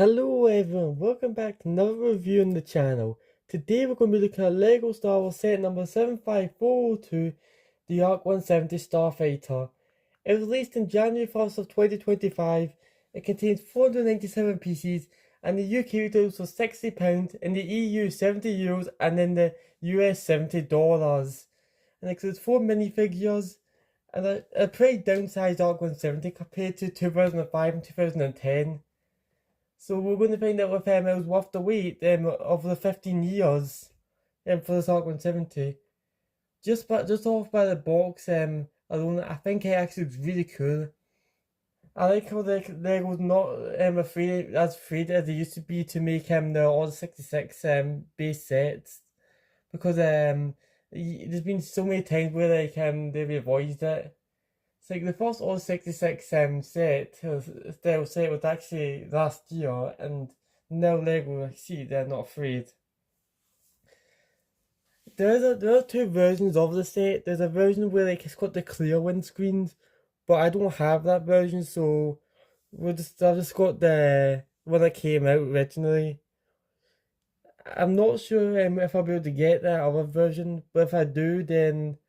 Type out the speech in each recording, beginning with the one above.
Hello everyone, welcome back to another review on the channel. Today we're going to be looking at LEGO Star Wars set number 75402, the ARC-170 Starfighter. It was released in January 1st of 2025. It contains 497 pieces and the UK retails for £60, in the EU €70 and in the US $70. And it includes 4 minifigures and a pretty downsized ARC-170 compared to 2005 and 2010. So we're going to find out if it was worth the wait of the 15 years for this ARC-170. Just off by the box alone, I think it actually looks really cool. I like how the Lego's not afraid as they used to be to make the Order 66 base sets, because there's been so many times where they've revised it. It's like the first All 66 style set was actually last year, and now Lego see they're not afraid. There are two versions of the set. There's a version where it's got the clear windscreens, but I don't have that version, so I've just got the one that came out originally. I'm not sure if I'll be able to get that other version, but if I do, then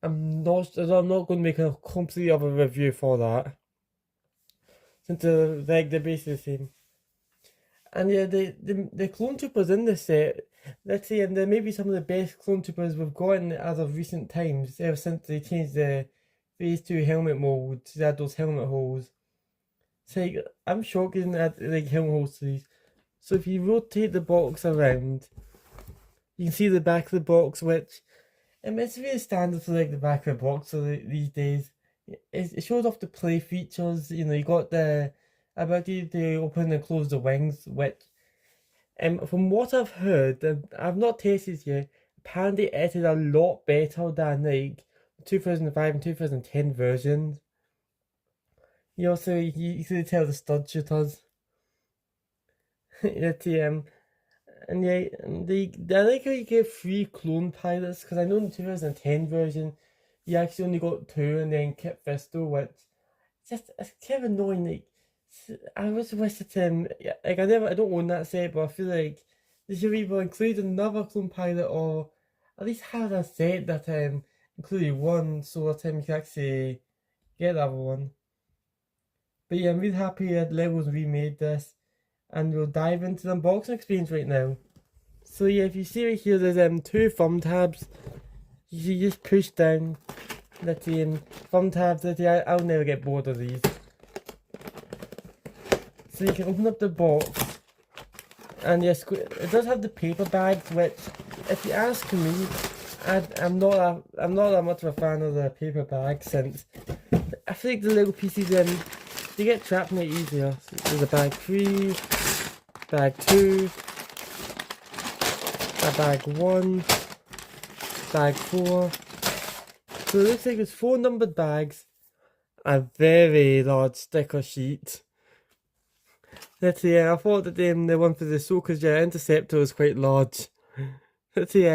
I'm not going to make a complete other review for that, since they're basically the same. And yeah, the clone troopers in this set, let's say, and they may be some of the best clone troopers we've gotten as of recent times, ever since they changed the Phase 2 helmet mold to add those helmet holes. So I'm shocked in that helmet holes to these. So if you rotate the box around, you can see the back of the box, which it's really standard for the back of the box these days. It shows off the play features. You got the ability to open and close the wings, which from what I've heard, I've not tasted yet, apparently it is a lot better than 2005 and 2010 versions. You also you can tell the stud shooters. And yeah, I like how you get 3 clone pilots, because I know in the 2010 version you actually only got 2, and then Kit Fisto, which it's kind of annoying. I was wish that I don't own that set, but I feel like they should either include another clone pilot, or at least have a set that included one, so that you can actually get that one. But yeah, I'm really happy that Lego's remade this, and we'll dive into the unboxing experience right now. So yeah, if you see right here, there's 2 thumb tabs. You just push down. That's the thumb tabs. I'll never get bored of these. So you can open up the box, and yes, it does have the paper bags, which, if you ask me, I'm not that much of a fan of the paper bags, since I feel like the Lego pieces they get trapped in it easier. So there's a bag 3, bag 2, a bag 1, bag 4. So it looks like there's 4 numbered bags, a very large sticker sheet. Let's see, I thought that the one for the Ahsoka's Jet Interceptor was quite large. Let's see,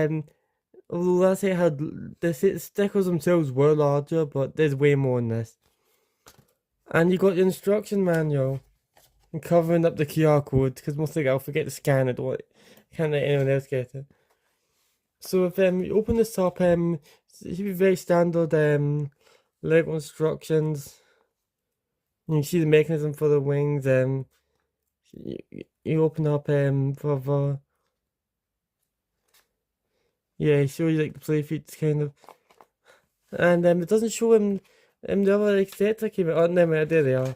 although that set had, the stickers themselves were larger, but there's way more in this. And you got the instruction manual, and covering up the QR code, because most likely I'll forget to scan it, can't let anyone else get it. So if you open this up, it should be very standard Lego instructions. You can see the mechanism for the wings. You open up for yeah, show you the play features kind of, and it doesn't show the other sets that came out. Oh no, there they are.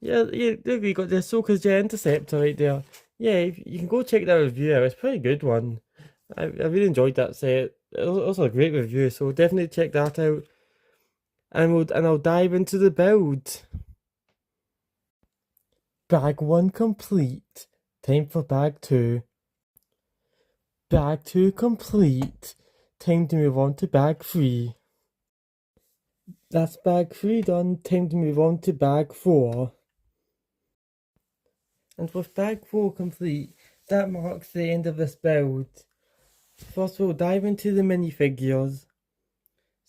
Yeah, there we got the Ahsoka's Jet Interceptor right there. Yeah, you can go check that review out. It's a pretty good one. I really enjoyed that set. It was also a great review, so definitely check that out. And I'll dive into the build. Bag 1 complete. Time for bag 2. Bag 2 complete. Time to move on to bag 3. That's bag 3 done. Time to move on to bag 4. And with bag 4 complete, that marks the end of this build. First we'll dive into the minifigures.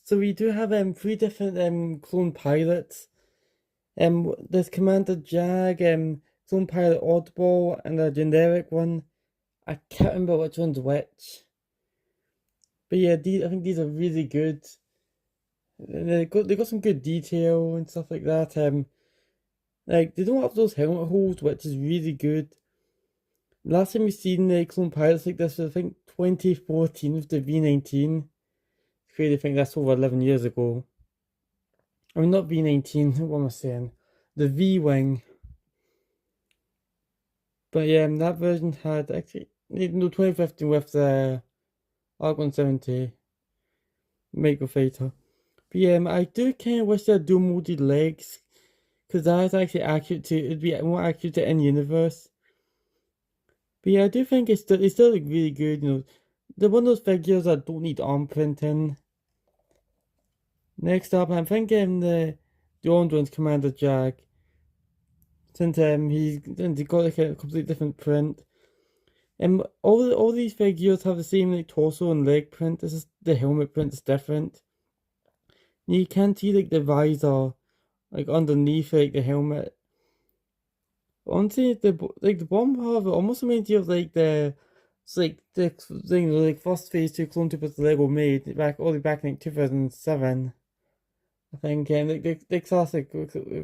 So we do have 3 different clone pilots. There's Commander Jag, Clone Pilot Audible and a generic one. I can't remember which one's which. But yeah, I think these are really good. They got some good detail and stuff like that. Like they don't have those helmet holes, which is really good. Last time we seen the clone pilots like this was I think 2014 with the V19. It's crazy to think that's over 11 years ago. I mean not V19, what am I saying? The V-Wing. But yeah, that version had actually no 2015 with the ARC-170 Microfighter. But yeah, I do kind of wish they had dual molded legs, because that's actually accurate to, it'd be more accurate to in universe. But yeah, I do think they still look really good, you know. They're one of those figures that don't need arm printing. Next up, I'm thinking the orange one's Commander Jack. Since he's got like a completely different print. All these figures have the same like torso and leg print. This is the helmet print is different. You can't see like the visor like underneath like the helmet. Honestly, the bomb have almost reminds you of like it's like the thing like first phase 2 clone troopers Lego made back all the way back in like 2007. I think like the classic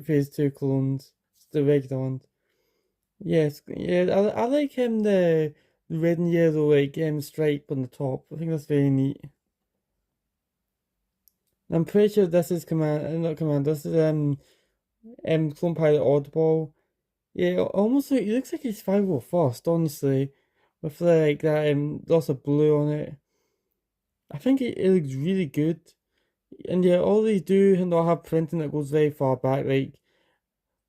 phase 2 clones, the regular ones. Yes, yeah, I like the red and yellow like stripe on the top. I think that's very neat. I'm pretty sure this is not command. This is Clone Pilot Oddball. Yeah, almost like it looks like it's 501st, honestly, with like that lots of blue on it. I think it looks really good, and yeah, all these do not have printing that goes very far back. Like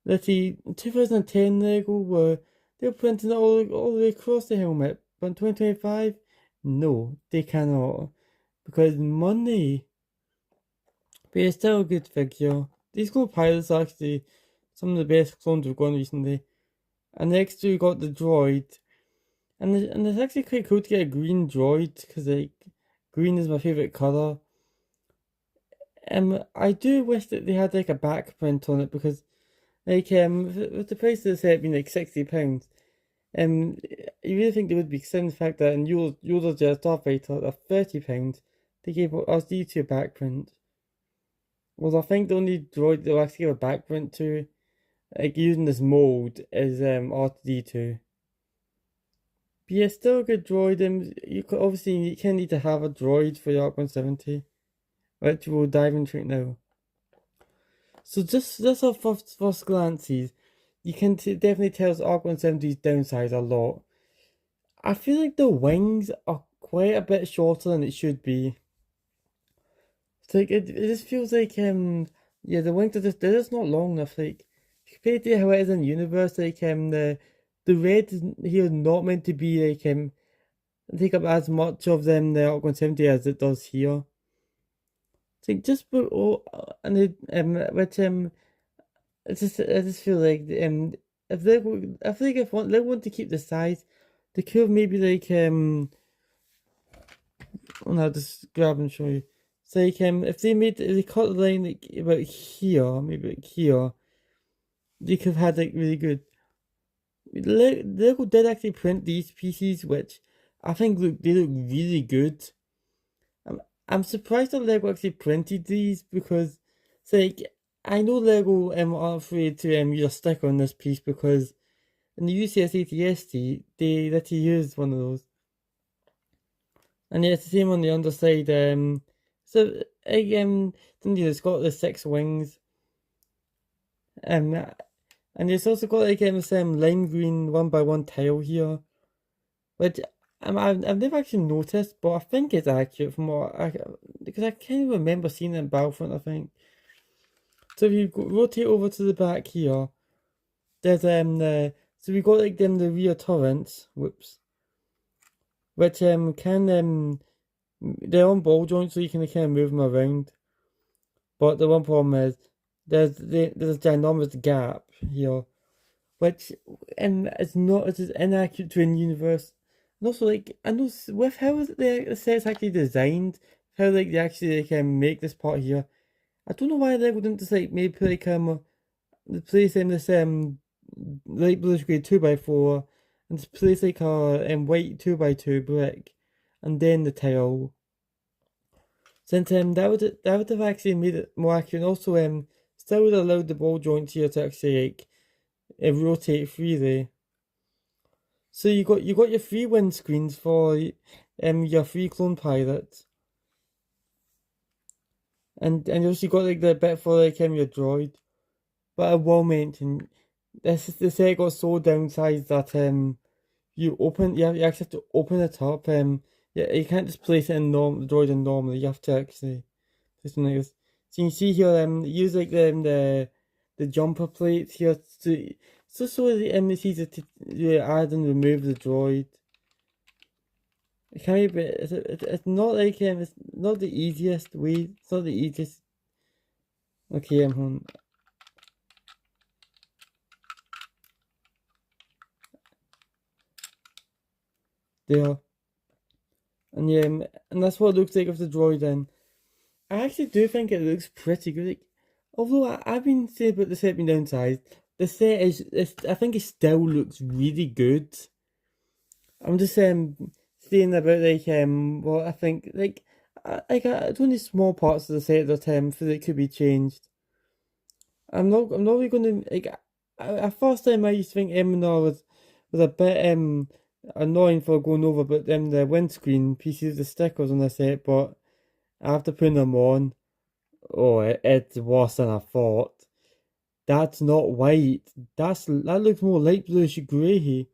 let's see, 2010 Lego were they're printing it all the way across the helmet, but in 2025, no, they cannot because money. But it's still a good figure. These Clone Pilots are actually some of the best clones we've gone recently. And next we got the droid. And it's actually quite cool to get a green droid, because like green is my favourite colour. I do wish that they had like a back print on it, because like with the price of the set being like £60, you really think they would be, considering the fact that in Yoda's Starfighter at £30, they gave us D2 a back print. Well, I think the only droid they'll actually give a back print to, like using this mold, is R2D2. But yeah, still a good droid. You could obviously you can need to have a droid for your ARC-170, which we'll dive into right now. So just off first glances, you can definitely tell ARC-170's downside a lot. I feel like the wings are quite a bit shorter than it should be. It's like it just feels like yeah, the wings they're just not long enough. Like compared to how it is in universe, like the red here is not meant to be like take up as much of them the ARC-170 as it does here. It's like just put and it which I just feel like if they I feel like if they want to keep the size, they could have maybe like I'll just grab and show you. It's like if they cut the line like about here, maybe like here, they could have had like really good. Lego did actually print these pieces, which I think they look really good. I'm surprised that Lego actually printed these, because it's like I know Lego are afraid to use a sticker on this piece, because in the UCS ATST they actually used one of those. And yeah, it's the same on the underside. So it's got the 6 wings. And it's also got like some lime green 1x1 tile here, which I've never actually noticed, but I think it's accurate from because I can't remember seeing it in Battlefront, I think. So if you rotate over to the back here, there's so we got like the rear turrets, whoops, which can they're on ball joints, so you can kind of move them around. But the one problem is there's a ginormous gap here, which it's not as inaccurate to in universe. And also, like I know with how the set's actually designed, how like they actually make this part here. I don't know why they wouldn't just like maybe put like the place in this light bluish grey 2x4, and just place like a white 2x2 brick, and then the tile. Since that would have actually made it more accurate, and also still would have allowed the ball joints here to actually like rotate freely. So you got your free windscreens for your free clone pilot, and you also got like the bit for like your droid, but a well maintained. The set got so downsized that you actually have to open it up. Yeah, you can't just place it in the droid in normally. You have to actually place it like this. So you can see here use like the jumper plates here to so it's easy to add and remove the droid. It can be a bit. It's not like it's not the easiest way. It's not the easiest. Okay, I'm home. There, and yeah, and that's what it looks like of the droid. Then I actually do think it looks pretty good. Like, although I've been saying about the set being downsized, the set I think it still looks really good. I'm just saying about like what I think like it's only small parts of the set that feel it could be changed. I'm not really gonna like at first time I used to think M&R was a bit annoying for going over, but the windscreen pieces, the stickers on the set, but after putting them on, oh, it's worse than I thought. That's not white. That looks more light bluish grey.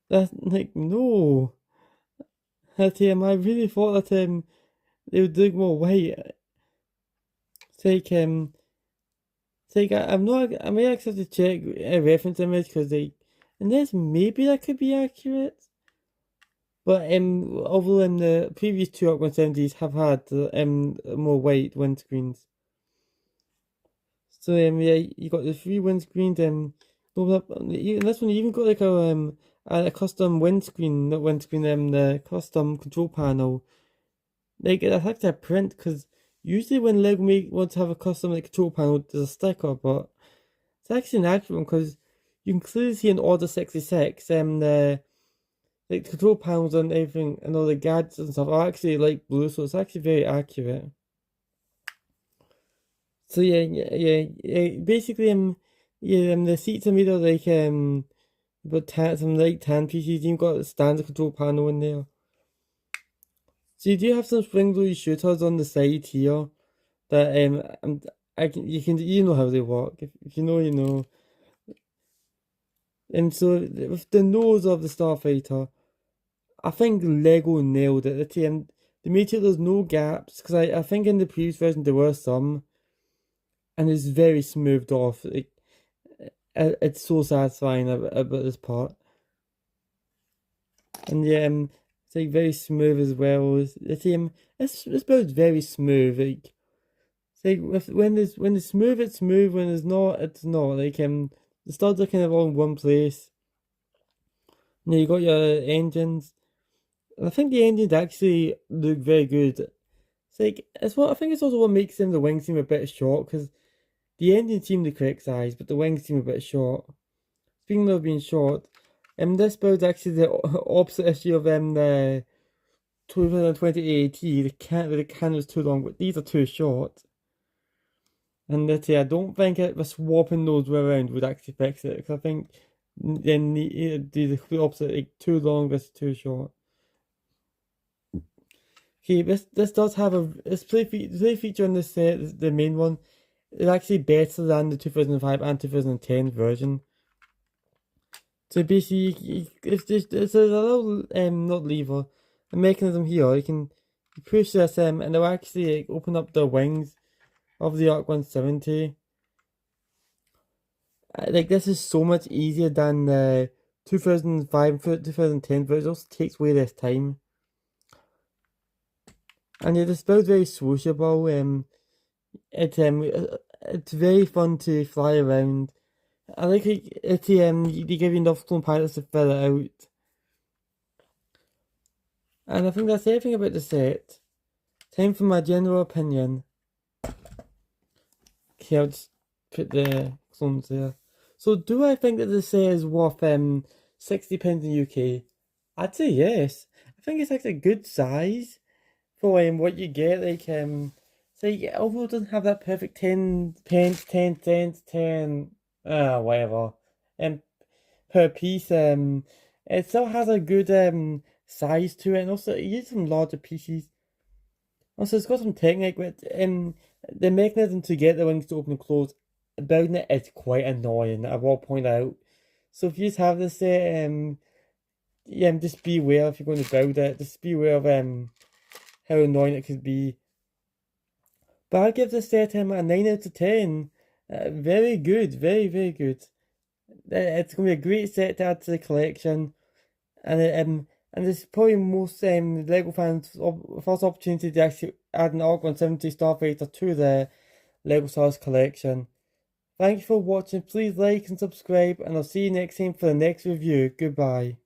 That's like no. I really thought that they would look more white. It's like I'm not. I may actually have to check a reference image because and this maybe that could be accurate. But although the previous two ARC-170s have had more white windscreens. So yeah, you got the three windscreens. This one you even got like a custom windscreen, not windscreen. The custom control panel. Like that's actually a print because usually when Lego wants to have a custom like control panel, there's a sticker, but it's actually an accurate one because you can clearly see in Order 66 the like the control panels and everything and all the gadgets and stuff are actually like blue, so it's actually very accurate. So yeah. Basically, the seats are made of like but some like tan pieces. You've got a standard control panel in there. So you do have some spring loaded shooters on the side here that you know how they work. If you know, you know. And so with the nose of the starfighter, I think Lego nailed it. They made sure there's no gaps because I think in the previous version there were some, and it's very smoothed off. Like it's so satisfying about this part, and yeah, it's like very smooth as well. It's both very smooth. Like it's like when it's smooth, it's smooth. When it's not, it's not. Like the studs are kind of all in one place. And you got your engines. And I think the engines actually look very good. It's like I think it's also what makes the wings seem a bit short because the engine seemed the correct size, but the wings seem a bit short. Speaking of being short, this build's actually the opposite issue of the 2020 AT. The can was too long, but these are too short. And I don't think the swapping those around would actually fix it because I think then the opposite, like too long versus too short. Okay, this does have this play feature on this set, the main one, is actually better than the 2005 and 2010 version. So basically, it's a little not lever, a mechanism here. You push this and it'll actually like, open up the wings of the ARC-170. Like this is so much easier than the 2005 and 2010 version. It also takes way less time. And yeah, this build's very sociable. It's very fun to fly around. I like they give you enough clone pilots to fill it out. And I think that's everything about the set. Time for my general opinion. Okay, put the clones there. So do I think that the set is worth £60 in UK? I'd say yes. I think it's like a good size for what you get. So you get, although it doesn't have that perfect 10 pence, 10 cents, 10 whatever per piece. It still has a good size to it, and also it uses some larger pieces. Also, it's got some technique with the mechanism to get the wings to open and close. Building it is quite annoying, I will point out. So if you just have this set, yeah, just be aware if you're going to build it. Just be aware of how annoying it could be. But I'll give this set a 9 out of 10. Very good, very, very good. It's going to be a great set to add to the collection. And this is probably most LEGO fans' first opportunity to actually add an ARC-170 starfighter to the LEGO Stars collection. Thank you for watching. Please like and subscribe, and I'll see you next time for the next review. Goodbye.